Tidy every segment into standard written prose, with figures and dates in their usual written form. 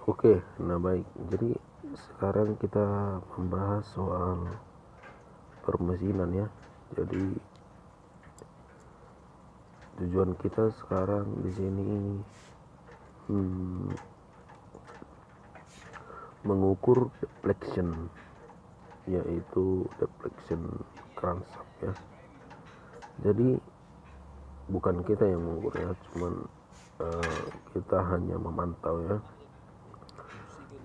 Oke, nah baik. Jadi sekarang kita membahas soal permesinan ya. Jadi tujuan kita sekarang di sini hmm, mengukur deflection, yaitu deflection crankshaft ya. Jadi bukan kita yang mengukur ya, cuman kita hanya memantau ya.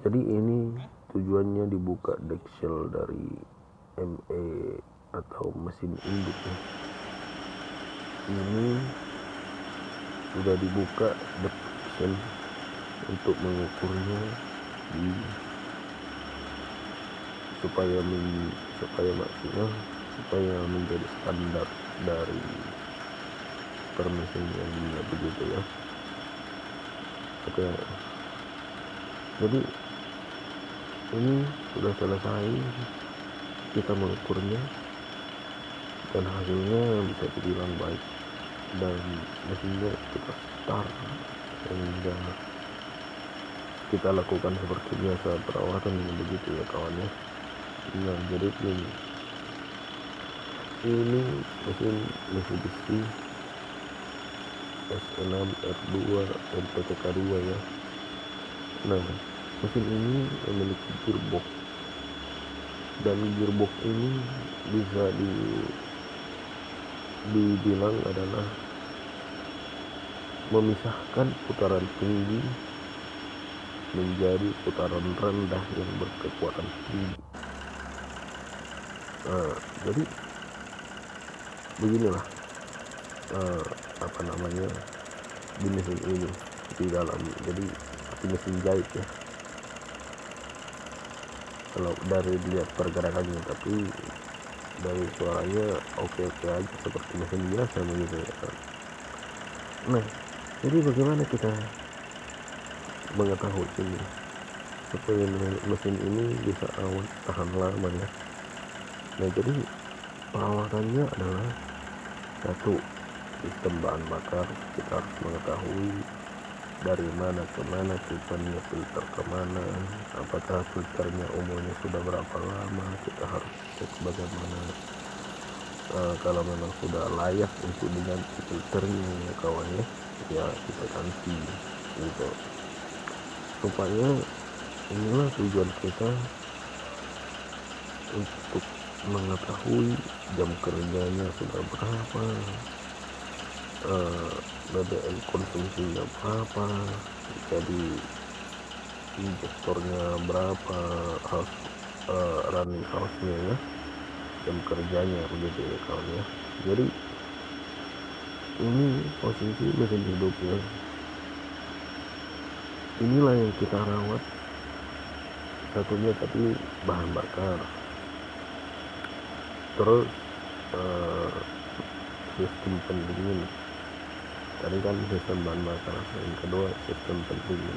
Jadi ini tujuannya dibuka decksel dari ME atau mesin induk ya. Ini sudah dibuka deflection untuk mengukurnya di supaya maksudnya supaya menjadi standar dari permesinnya dunia begitu ya. Oke, jadi ini sudah selesai kita mengukurnya dan hasilnya bisa dibilang baik dan mesinnya kita start sehingga kita lakukan seperti biasa perawatan dengan begitu ya kawan ya. Nah jadi ini mesin Mitsubishi S6 R2 MPTK2 ya. Nah mesin ini memiliki gearbox dan gearbox ini bisa dibilang adalah memisahkan putaran tinggi menjadi putaran rendah yang berkekuatan tinggi. Nah, jadi beginilah di mesin ini di dalam, jadi seperti mesin jahit ya kalau dari lihat pergerakannya, tapi dari suaranya oke aja seperti mesin biasa begitu ya. Nah jadi bagaimana kita mengetahui ini supaya mesin ini bisa awet tahan lama ya. Nah jadi perawatannya adalah satu, sistem bahan bakar. Kita harus mengetahui dari mana ke mana tipenya filter kemana, apakah filternya umurnya sudah berapa lama. Kita harus cek bagaimana kalau memang sudah layak untuk diganti filternya ya kawan ya kita ganti gitu. Supaya inilah tujuan kita untuk mengetahui jam kerjanya sudah berapa, BBM konsumsinya berapa, jadi injektornya berapa, running house-nya ya, jam kerjanya begitu ya kawan ya. Jadi ini posisi mesin hidupnya, inilah yang kita rawat. Satunya tadi bahan bakar, terus sistem pendingin tadi kan, sistem bahan bakar. Yang kedua sistem pendingin,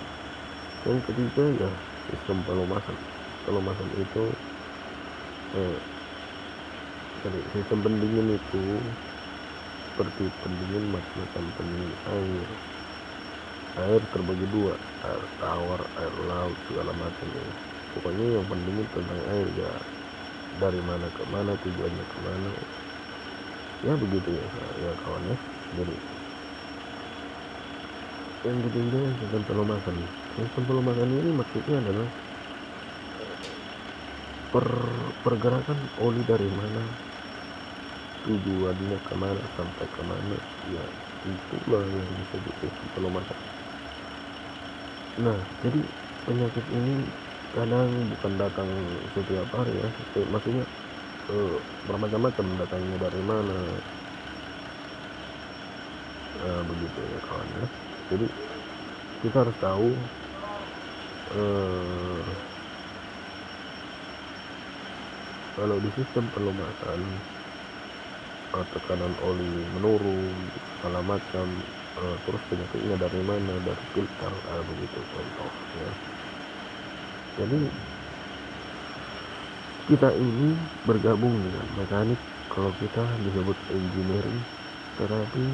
yang ketiga ya sistem pelumasan itu jadi sistem pendingin itu seperti pendingin macam pendingin air terbagi dua, air tawar, air laut, segala macam ya. Pokoknya yang pendingin tentang air ya, dari mana ke mana, tujuannya kemana ya begitu ya kawan ya. Jadi yang ketiga sistem pelumasan ini maksudnya adalah pergerakan oli dari mana, tujuannya kemana, sampai kemana ya, itulah yang disebut sistem pelumasan. Nah jadi penyakit ini kadang bukan datang setiap hari ya, maksudnya bermacam-macam datangnya dari mana, begitu ya kawan ya. Jadi kita harus tahu kalau di sistem pelumasan tekanan oli menurun segala macam, terus penyakitnya dari mana, dari filter, begitu contoh ya. Jadi kita ini bergabung dengan mekanik, kalau kita disebut engineering, tetapi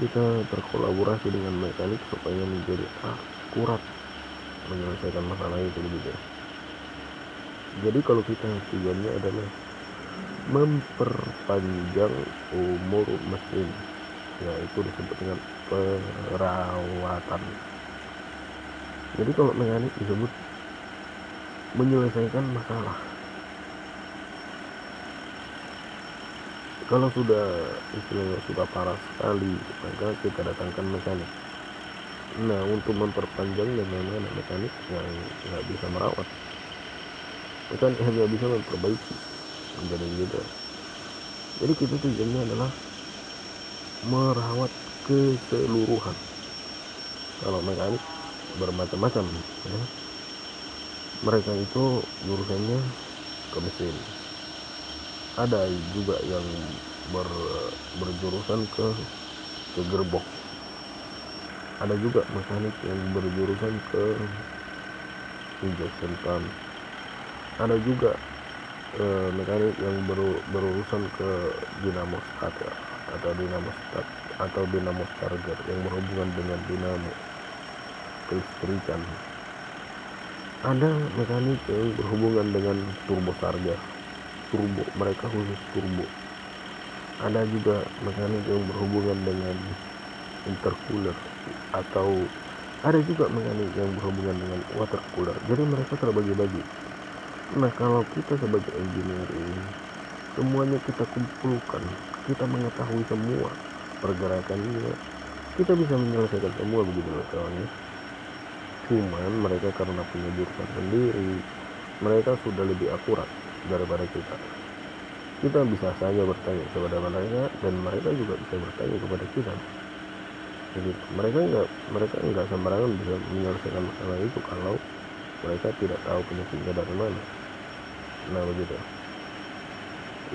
kita berkolaborasi dengan mekanik supaya menjadi akurat menyelesaikan masalah itu begitu. Jadi kalau kita tujuannya adalah memperpanjang umur mesin, yaitu disebut dengan perawatan. Jadi kalau mekanik disebut menyelesaikan masalah. Kalau sudah istilahnya sudah parah sekali, maka kita datangkan mekanik. Nah, untuk memperpanjang bagaimana mekanik yang nggak bisa merawat, mekanik hanya bisa memperbaiki, menjadi gitu. Jadi kita tujuannya adalah merawat keseluruhan. Kalau mekanik bermacam-macam, ya. Mereka itu jurusannya ke mesin. Ada juga yang berjurusan ke gearbox. Ada juga mekanik yang berjurusan ke injection pump. Ada juga mekanik yang berurusan ke dinamo starter atau dinamo charger yang berhubungan dengan dinamo kelistrikan. Ada mekanik yang berhubungan dengan turbo charger, mereka khusus turbo. Ada juga mekanik yang berhubungan dengan intercooler, atau ada juga mekanik yang berhubungan dengan water cooler. Jadi mereka terbagi-bagi. Nah, kalau kita sebagai engineering, semuanya kita kumpulkan, kita mengetahui semua pergerakannya, kita bisa menyelesaikan semua begitu loh kawannya. Cuman mereka karena punya jurusan sendiri, mereka sudah lebih akurat daripada kita. Kita bisa saja bertanya kepada mereka, dan mereka juga bisa bertanya kepada kita. Jadi mereka nggak sembarangan bisa menyelesaikan masalah itu kalau mereka tidak tahu penyakitnya dari mana. Nah begitu.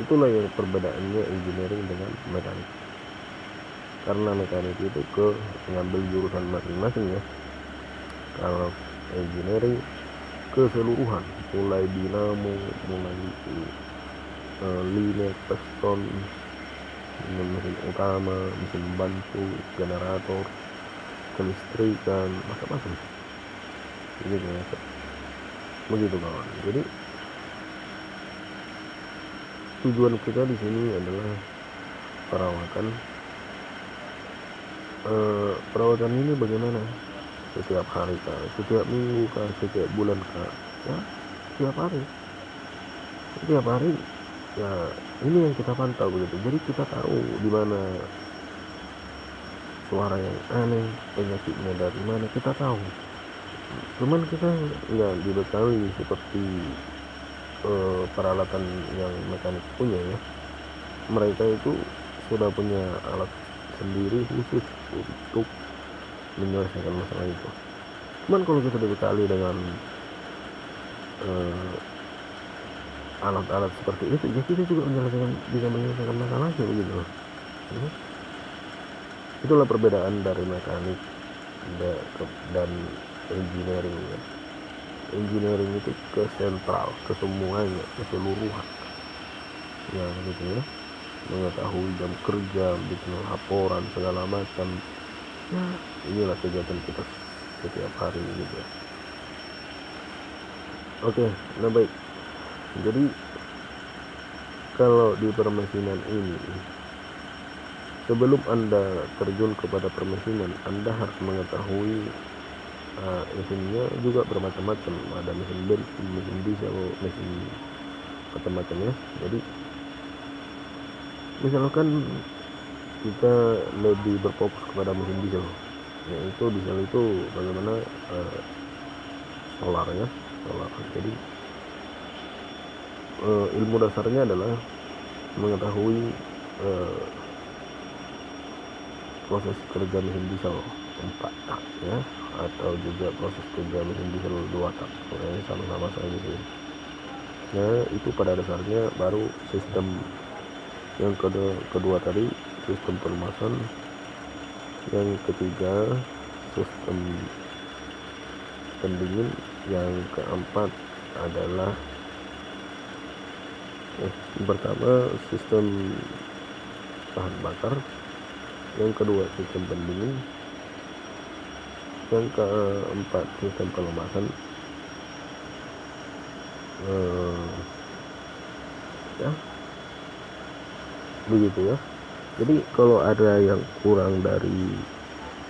Itulah yang perbedaannya engineering dengan mekanik. Karena mekanik itu mengambil jurusan masing-masing ya. Kalau engineering keseluruhan, mulai dinamo, mulai linek, piston, mesin utama, mesin bantu, generator, kelistrikan, macam-macam. Begitu kawan. Jadi tujuan kita di sini adalah perawatan. Perawatan ini bagaimana? Setiap hari kah, setiap minggu kah, setiap bulan kah? Ya, setiap hari. Setiap hari. Ya, ini yang kita pantau begitu. Jadi kita tahu di mana suara yang aneh, penyakitnya dari mana, kita tahu. Cuman kita nggak dibekali seperti peralatan yang mekanik punya ya. Mereka itu sudah punya alat sendiri khusus untuk menyelesaikan masalah itu. Cuman kalau kita dibekali dengan alat-alat seperti itu, ya kita juga bisa menyelesaikan masalahnya begitu. Itulah perbedaan dari mekanik dan engineering ya. Engineering itu ke sentral, ke semuanya, keseluruhan ya gitu ya, mengetahui jam kerja, bikin laporan segala macam ya. Inilah kegiatan kita setiap hari gitu ya. Oke, nah baik. Jadi kalau di permesinan ini, sebelum Anda terjun kepada permesinan, Anda harus mengetahui mesinnya juga bermacam-macam. Ada mesin bensin, mesin diesel, mesin macam-macam ya. Jadi misalkan kita lebih berfokus kepada mesin diesel, yaitu diesel itu bagaimana solar. Jadi ilmu dasarnya adalah mengetahui proses kerja mesin diesel 4 tak ya, atau juga proses kerja mesin diesel 2 tak, pokoknya sama-sama saja sih. Nah itu pada dasarnya baru sistem yang kedua tadi sistem pelumasan, yang ketiga sistem pendingin, yang keempat adalah yang pertama sistem bahan bakar, yang kedua sistem pendingin, Yang keempat, sistem pelumasan. Ya begitu ya. Jadi kalau ada yang kurang dari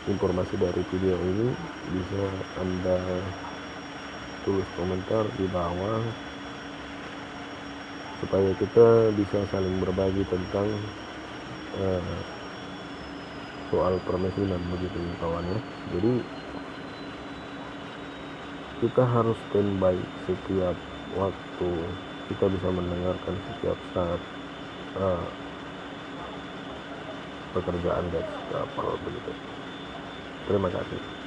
informasi dari video ini, bisa Anda tulis komentar di bawah supaya kita bisa saling berbagi tentang soal permesinan begitu kawan ya. Jadi kita harus standby setiap waktu, kita bisa mendengarkan setiap saat pekerjaan gas kapal begitu. Terima kasih.